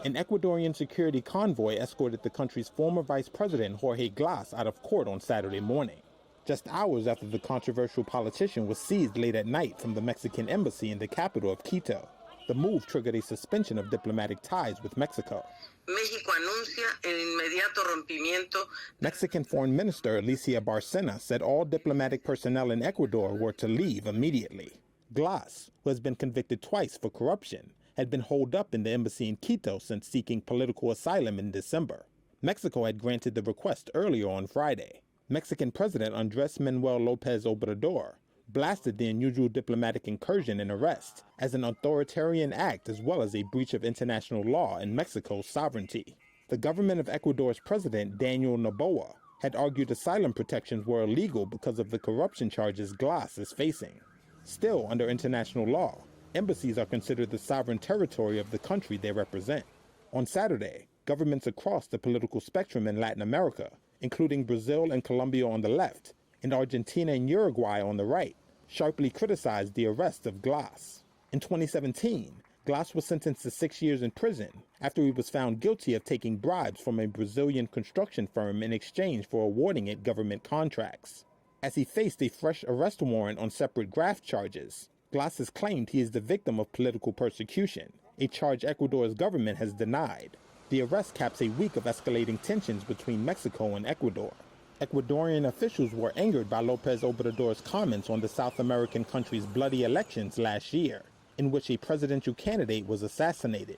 An Ecuadorian security convoy escorted the country's former vice president Jorge Glass out of court on Saturday morning, just hours after the controversial politician was seized late at night from the Mexican embassy in the capital of Quito. The move triggered a suspension of diplomatic ties with Mexico. México anuncia el inmediato rompimiento. Mexican Foreign Minister Alicia Bárcena said all diplomatic personnel in Ecuador were to leave immediately. Glass, who has been convicted twice for corruption, had been holed up in the embassy in Quito since seeking political asylum in December. Mexico had granted the request earlier on Friday. Mexican President Andrés Manuel López Obrador blasted the unusual diplomatic incursion and arrest as an authoritarian act as well as a breach of international law and Mexico's sovereignty. The government of Ecuador's president, Daniel Noboa, had argued asylum protections were illegal because of the corruption charges Glass is facing. Still, under international law, embassies are considered the sovereign territory of the country they represent. On Saturday, governments across the political spectrum in Latin America, including Brazil and Colombia on the left, and Argentina and Uruguay on the right, sharply criticized the arrest of Glass. In 2017, Glass was sentenced to 6 years in prison after he was found guilty of taking bribes from a Brazilian construction firm in exchange for awarding it government contracts. As he faced a fresh arrest warrant on separate graft charges, Glass has claimed he is the victim of political persecution, a charge Ecuador's government has denied. The arrest caps a week of escalating tensions between Mexico and Ecuador. Ecuadorian officials were angered by López Obrador's comments on the South American country's bloody elections last year, in which a presidential candidate was assassinated.